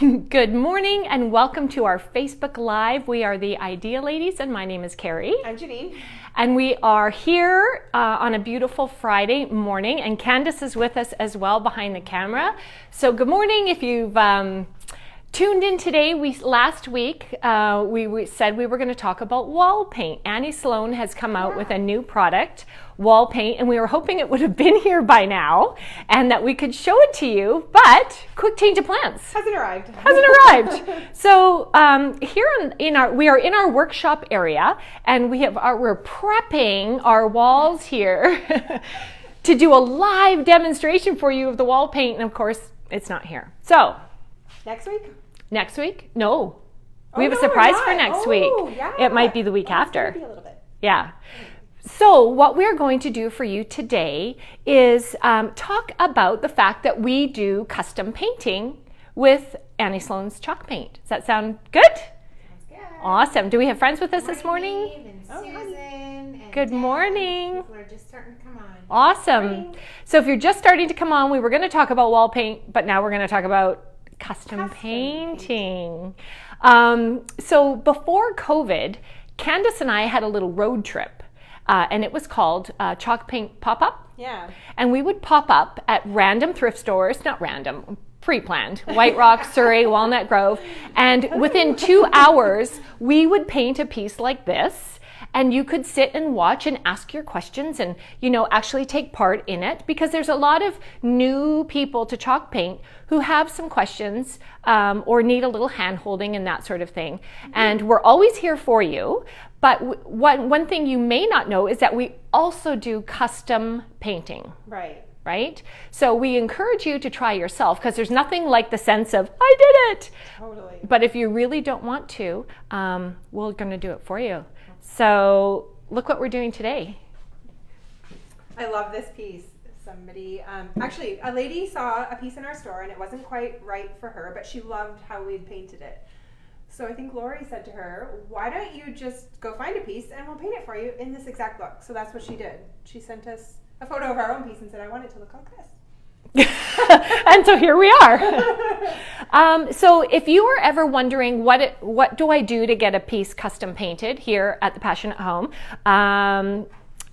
Good morning and welcome to our Facebook Live. We are the Idea Ladies and my name is Carrie. I'm Jeannine. And we are here on a beautiful Friday morning, and Candace is with us as well behind the camera. So good morning. If you've tuned in today, last week we said we were going to talk about wall paint. Annie Sloan has come out with a new product, wall paint, and we were hoping it would have been here by now and that we could show it to you, but quick change of plans. Hasn't arrived. So we are in our workshop area, and we're prepping our walls here to do a live demonstration for you of the wall paint, and of course it's not here. So Next week? No. We have a surprise for next week. Yeah. It might be the week after. Maybe a little bit. Yeah. So what we're going to do for you today is talk about the fact that we do custom painting with Annie Sloan's chalk paint. Does that sound good? Sounds good. Awesome. Do we have friends with us this morning? Dave and Susan and Good Deb. morning. People are just starting to come on. Awesome. So if you're just starting to come on, we were going to talk about wall paint, but now we're going to talk about custom painting. So before COVID, Candace and I had a little road trip, and it was called Chalk Paint Pop-Up. Yeah. And we would pop up at random thrift stores, not random, pre-planned, White Rock, Surrey, Walnut Grove, and within 2 hours, we would paint a piece like this. And you could sit and watch and ask your questions and, actually take part in it, because there's a lot of new people to chalk paint who have some questions or need a little hand holding and that sort of thing. And we're always here for you. But one thing you may not know is that we also do custom painting. Right? So we encourage you to try yourself, because there's nothing like the sense of, I did it. Totally. But if you really don't want to, we're going to do it for you. So look what we're doing today. I love this piece. Somebody, actually, a lady saw a piece in our store and it wasn't quite right for her, but she loved how we'd painted it. So I think Lori said to her, why don't you just go find a piece and we'll paint it for you in this exact look. So that's what she did. She sent us a photo of our own piece and said, I want it to look like this. And so here we are. So if you were ever wondering what do I do to get a piece custom painted here at the Passion at Home,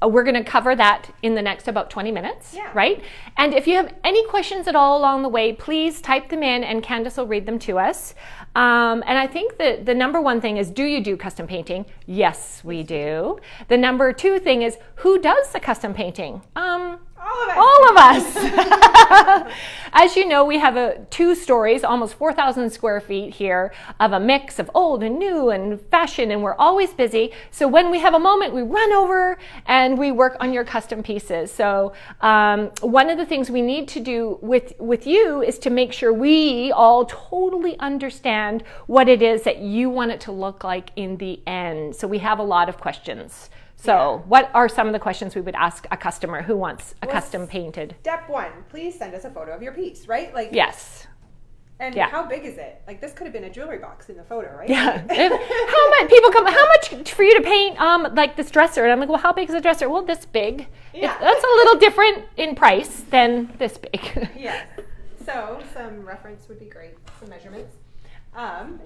we're going to cover that in the next about 20 minutes, right? And if you have any questions at all along the way, please type them in and Candace will read them to us. And I think that the number one thing is, do you do custom painting? Yes, we do. The number two thing is, who does the custom painting? All of us. As you know, we have 2 stories, almost 4,000 square feet here, of a mix of old and new and fashion, and we're always busy. So when we have a moment, we run over and we work on your custom pieces. So one of the things we need to do with you is to make sure we all totally understand what it is that you want it to look like in the end. So we have a lot of questions. So what are some of the questions we would ask a customer who wants a custom painted? Step 1, please send us a photo of your piece, right? Yes. And how big is it? Like, this could have been a jewelry box in the photo, right? Yeah. How much people come? How much for you to paint like this dresser? And I'm like, well, how big is the dresser? Well, this big. Yeah. That's a little different in price than this big. Yes. So some reference would be great. Some measurements.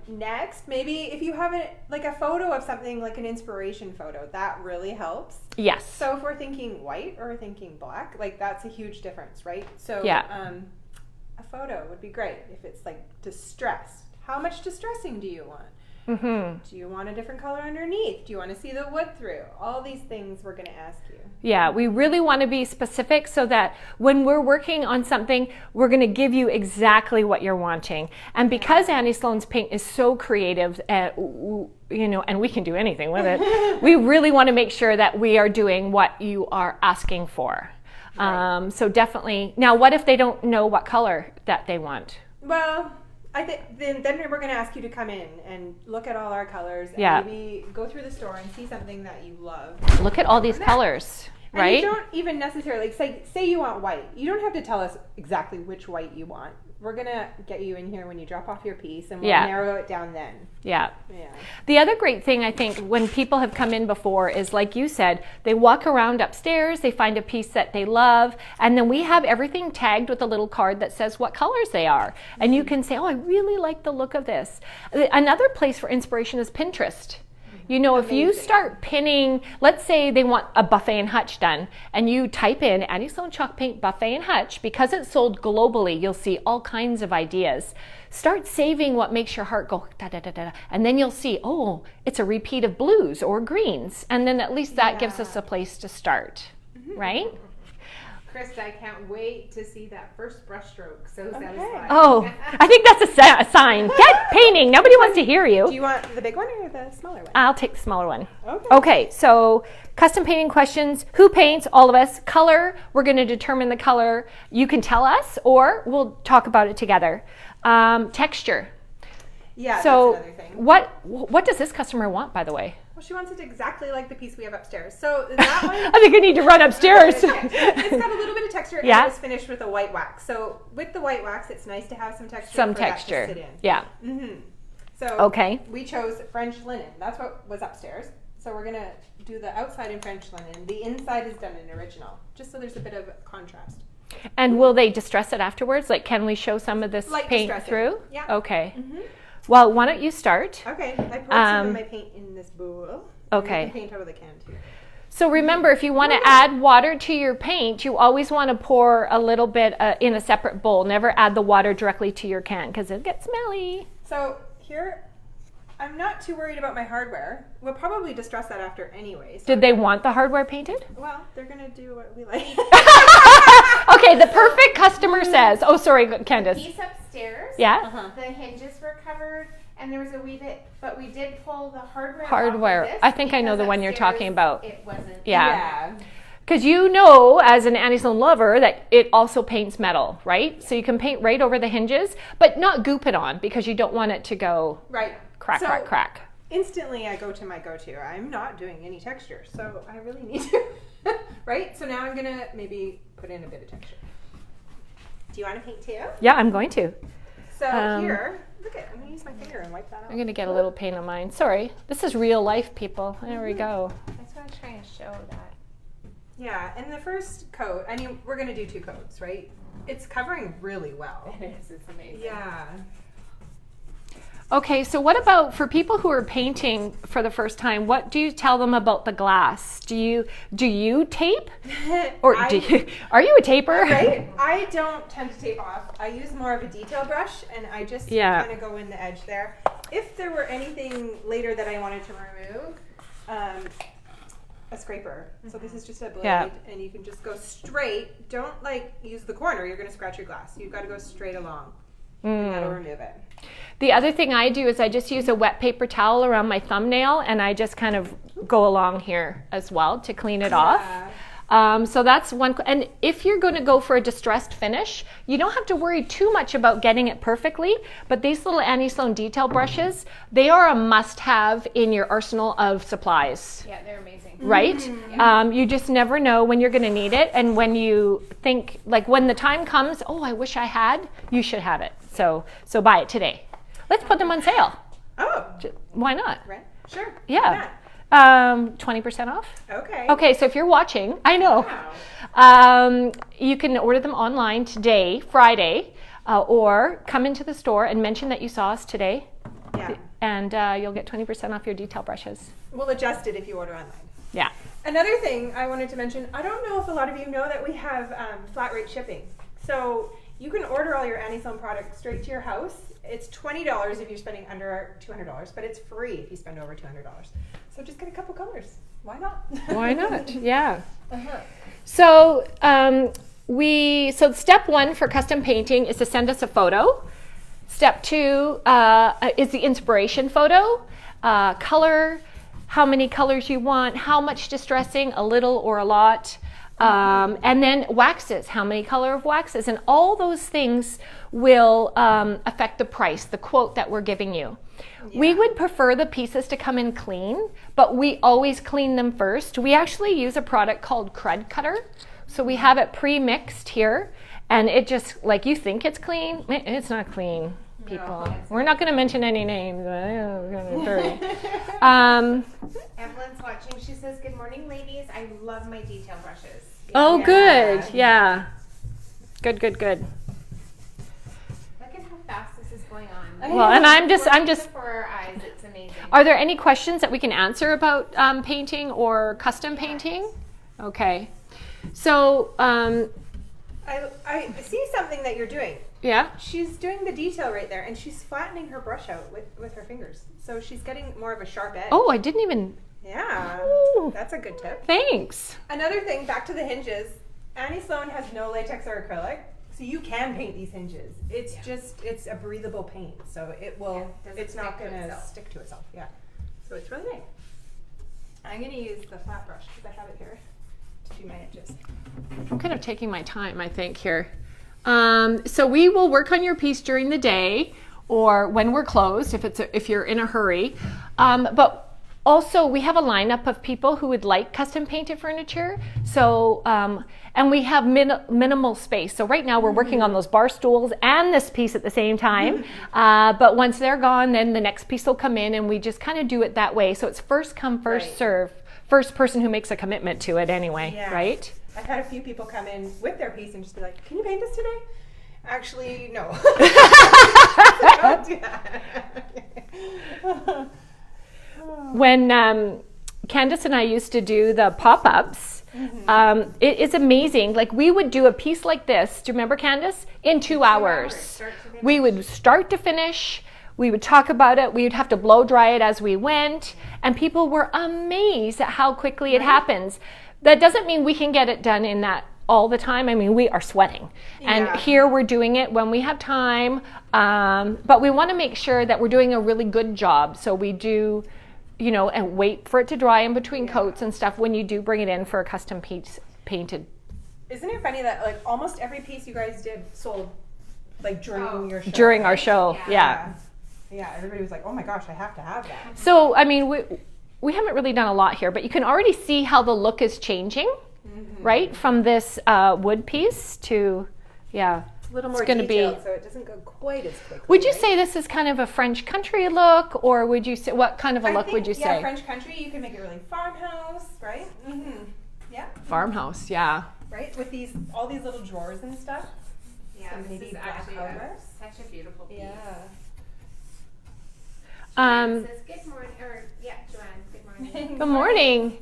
Next, maybe if you have a photo of something, like an inspiration photo, that really helps. Yes. So if we're thinking white or we're thinking black, like, that's a huge difference, right? So a photo would be great if it's like distressed. How much distressing do you want? Mm-hmm. Do you want a different color underneath? Do you want to see the wood through? All these things we're going to ask you. Yeah, we really want to be specific so that when we're working on something, we're going to give you exactly what you're wanting. And because Annie Sloan's paint is so creative, and we can do anything with it, we really want to make sure that we are doing what you are asking for. Right. So definitely. Now, what if they don't know what color that they want? Well, I think then we're going to ask you to come in and look at all our colors and maybe go through the store and see something that you love. Look at all these colors. right? And you don't even necessarily, say you want white. You don't have to tell us exactly which white you want. We're going to get you in here when you drop off your piece, and we'll narrow it down then. Yeah. Yeah. The other great thing, I think, when people have come in before is, like you said, they walk around upstairs, they find a piece that they love, and then we have everything tagged with a little card that says what colors they are. And you can say, oh, I really like the look of this. Another place for inspiration is Pinterest. You know, if you start pinning, let's say they want a buffet and hutch done, and you type in Annie Sloan chalk paint buffet and hutch, because it's sold globally, you'll see all kinds of ideas. Start saving what makes your heart go da da da da, and then you'll see, oh, it's a repeat of blues or greens, and then at least that gives us a place to start, right? Krista, I can't wait to see that first brushstroke. So satisfying. Oh, I think that's a sign. Get painting. Nobody wants to hear you. Do you want the big one or the smaller one? I'll take the smaller one. Okay. Okay, so custom painting questions. Who paints? All of us. Color. We're going to determine the color. You can tell us, or we'll talk about it together. Texture. Yeah, So that's another thing. what does this customer want, by the way? Well, she wants it exactly like the piece we have upstairs. So that one... I think I need to run upstairs. It's got a little bit of texture, and Yeah. it was finished with a white wax. So with the white wax, it's nice to have some texture. Some for that to texture. sit in. Yeah. Mm-hmm. So Okay. we chose French linen. That's what was upstairs. So we're gonna do the outside in French linen. The inside is done in original, just so there's a bit of contrast. And will they distress it afterwards? Like, can we show some of this Light paint distressing. through? Yeah. Okay. Mm-hmm. Well, why don't you start? Okay. I poured some of my paint in this bowl. Okay. You can paint out of the can too. So remember, if you want to add water to your paint, you always want to pour a little bit in a separate bowl. Never add the water directly to your can because it'll get smelly. So here, I'm not too worried about my hardware. We'll probably distress that after anyway. So Did they want the hardware painted? well, they're gonna do what we like. Okay, the perfect customer says, oh, sorry, Candace. Piece upstairs. Yeah? The hinges were covered, and there was a wee bit, but we did pull the hardware. Hardware. Off of this I think I know because the one you're upstairs talking about. It wasn't. Yeah. Because you know, as an Annie Sloan lover, that it also paints metal, right? So you can paint right over the hinges, but not goop it on because you don't want it to go Right. crack, So, crack, crack. Instantly, I go to my go-to. I'm not doing any texture, so I really need to. Right? So now I'm gonna maybe put in a bit of texture. Do you want to paint too? Yeah, I'm going to. So Um, here, look at. I'm gonna use my finger and wipe that I'm out. going to get a little paint on mine. Sorry. This is real life, people. There we go. That's what I'm trying to show that. Yeah, and the first coat. I mean, we're gonna do 2 coats, right? It's covering really well. It is. It's amazing. Yeah. Okay, so what about for people who are painting for the first time? What do you tell them about the glass? Do you tape, or are you a taper? Right? I don't tend to tape off. I use more of a detail brush, and I just kind of go in the edge there. If there were anything later that I wanted to remove, a scraper. So this is just a blade, and you can just go straight. Don't use the corner. You're going to scratch your glass. You've got to go straight along, and that'll remove it. The other thing I do is I just use a wet paper towel around my thumbnail, and I just kind of go along here as well to clean it off. So that's one. And if you're going to go for a distressed finish, you don't have to worry too much about getting it perfectly. But these little Annie Sloan detail brushes, they are a must-have in your arsenal of supplies. Yeah, they're amazing. Right? You just never know when you're going to need it. And when you think, when the time comes, oh, I wish I had, you should have it. So buy it today. Let's put them on sale. Oh. Why not? Right. Sure. Yeah. 20% off. Okay. Okay, so if you're watching, I know. Wow. You can order them online today, Friday, or come into the store and mention that you saw us today. Yeah. And you'll get 20% off your detail brushes. We'll adjust it if you order online. Yeah. Another thing I wanted to mention, I don't know if a lot of you know that we have flat rate shipping. So you can order all your Annie Sloan products straight to your house. It's $20 if you're spending under $200, but it's free if you spend over $200. So just get a couple colors. Why not? Why not? Yeah. Uh-huh. So step 1 for custom painting is to send us a photo. Step 2 is the inspiration photo, color, how many colors you want, how much distressing, a little or a lot. And then waxes, how many color of waxes, and all those things will affect the price, the quote that we're giving you. Yeah. We would prefer the pieces to come in clean, but we always clean them first. We actually use a product called Crud Cutter. So we have it pre-mixed here, and it just, like, you think it's clean, it's not clean, people. No, we're not going to mention any names. Evelyn's watching. She says, "Good morning, ladies. I love my detail brushes." Oh, good. Yeah. Good. Look at how fast this is going on. Well, and I'm just. For our eyes, it's amazing. Are there any questions that we can answer about painting or custom painting? Okay. So, I see something that you're doing. Yeah. She's doing the detail right there, and she's flattening her brush out with her fingers. So she's getting more of a sharp edge. Oh, I didn't even. Yeah. Ooh. That's a good tip. Thanks. Another thing, back to the hinges. Annie Sloan has no latex or acrylic, so you can paint these hinges. It's it's a breathable paint, so it will. It's not going to stick to itself. Yeah. So it's really nice. I'm going to use the flat brush because I have it here to do my edges. I'm kind of taking my time, I think, here. So we will work on your piece during the day or when we're closed if you're in a hurry. But also we have a lineup of people who would like custom painted furniture. So and we have minimal space. So right now we're working on those bar stools and this piece at the same time. But once they're gone, then the next piece will come in, and we just kind of do it that way. So it's first come, first serve. First person who makes a commitment to it anyway, right? I've had a few people come in with their piece and just be like, "Can you paint this today?" Actually, no. Don't do that. When Candace and I used to do the pop-ups, it is amazing. Like, we would do a piece like this. Do you remember, Candace? In 2 hours. We would start to finish. We would talk about it. We would have to blow dry it as we went. And people were amazed at how quickly it happens. That doesn't mean we can get it done in that all the time. I mean, we are sweating. And here we're doing it when we have time. But we want to make sure that we're doing a really good job. So we do, and wait for it to dry in between coats and stuff when you do bring it in for a custom piece painted. Isn't it funny that like almost every piece you guys did sold like during your show? During our show, yeah. Yeah, everybody was like, "Oh my gosh, I have to have that." So, I mean, we haven't really done a lot here, but you can already see how the look is changing, right? From this wood piece to, It's a little more detailed, so it doesn't go quite as quickly. Would you say this is kind of a French country look, or would you say, what kind of a look would you say? Yeah, French country. You can make it really farmhouse, right? Yeah. Farmhouse, yeah. Right, with all these little drawers and stuff. Yeah, this is actually such a beautiful piece. Yeah. Says, "Good morning," Joanne, good morning. Good morning.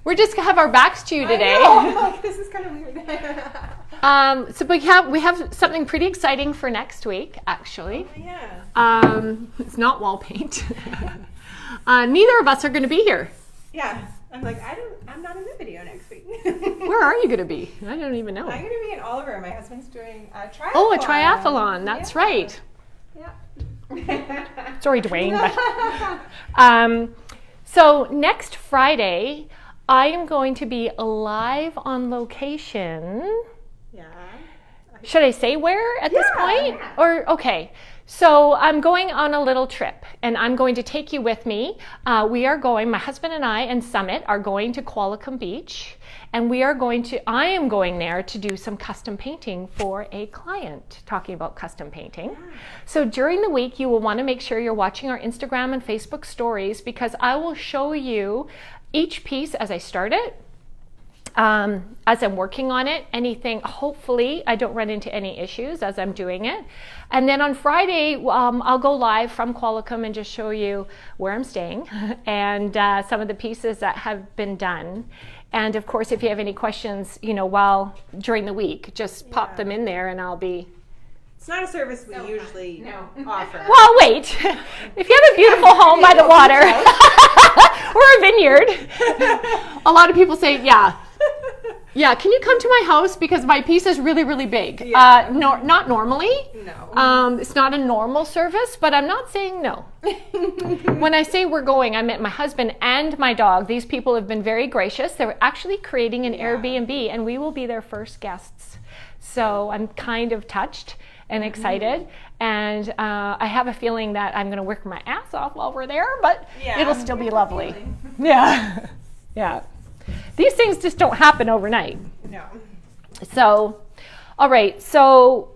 We're just gonna have our backs to you today. I know. This is kind of weird. So we have something pretty exciting for next week, actually. Oh, yeah. It's not wall paint. Neither of us are going to be here. Yeah. I'm like, I'm not in the video next week. Where are you going to be? I don't even know. I'm going to be in Oliver. My husband's doing a triathlon. Oh, a triathlon. That's right. Yeah. Sorry, Dwayne. But, so next Friday, I am going to be live on location. Yeah. Should I say where at this point? Or okay. So I'm going on a little trip, and I'm going to take you with me. My husband and I and Summit are going to Qualicum Beach, and I am going there to do some custom painting for a client, talking about custom painting. So during the week, you will want to make sure you're watching our Instagram and Facebook stories, because I will show you each piece as I start it. As I'm working on it, hopefully I don't run into any issues as I'm doing it. And then on Friday, I'll go live from Qualicum and just show you where I'm staying and some of the pieces that have been done. And of course, if you have any questions, during the week, just pop them in there and I'll be... It's not a service we usually offer. Well, wait. If you have a beautiful home by the water or a vineyard, a lot of people say, yeah. Yeah, can you come to my house because my piece is really, really big. Yeah. No, not normally. No. It's not a normal service, but I'm not saying no. When I say we're going, I meant my husband and my dog. These people have been very gracious. They're actually creating an Airbnb, and we will be their first guests. So I'm kind of touched and excited, and I have a feeling that I'm going to work my ass off while we're there, but it'll still be lovely. Yeah, yeah. These things just don't happen overnight. No. So, all right, so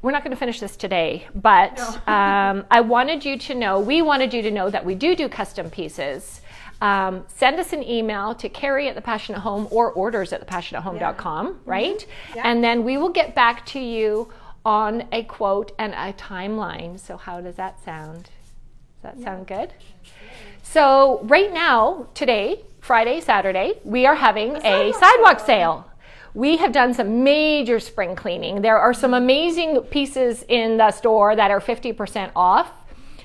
we're not going to finish this today, but we wanted you to know that we do custom pieces. Send us an email to Carrie at The Passionate Home or orders@thepassionatehome.com, right? Yeah. And then we will get back to you on a quote and a timeline. So how does that sound? Does that sound good? So right now, today, Friday, Saturday, we are having a sidewalk sale. We have done some major spring cleaning. There are some amazing pieces in the store that are 50% off.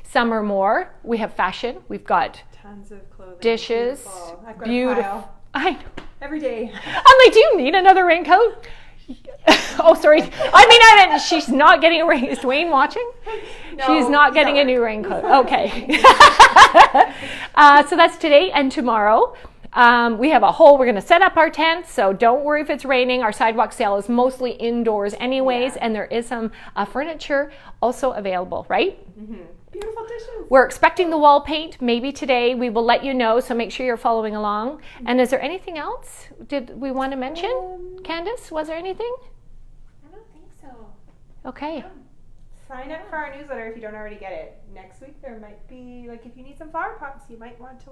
Some are more. We have fashion. We've got Tons of clothing. dishes. Beautiful. I've got a Beautiful. pile I know. every day. I'm like, do you need another raincoat? Oh, sorry. I meant she's not getting a rain. Is Dwayne watching? No, She's not he's getting at a new work. raincoat. Okay. So that's today and tomorrow. We have we're going to set up our tents, so don't worry if it's raining. Our sidewalk sale is mostly indoors anyways, and there is some furniture also available, right? Mm-hmm. Beautiful dishes. We're expecting the wall paint maybe today. We will let you know, so make sure you're following along. And is there anything else did we want to mention? Candace, was there anything? I don't think so. Okay. Sign up for our newsletter if you don't already get it. Next week there might be, like, if you need some flower pots, you might want to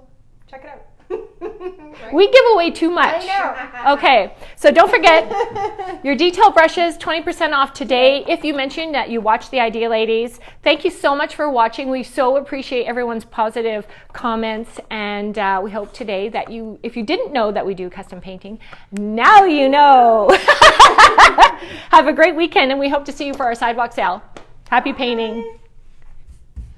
check it out. Right? We give away too much. I know. Okay, so don't forget your detail brushes, 20% off today if you mention that you watched the Idea Ladies. Thank you so much for watching. We so appreciate everyone's positive comments, and we hope today that if you didn't know that we do custom painting, now you know. Have a great weekend, and we hope to see you for our sidewalk sale. Happy painting.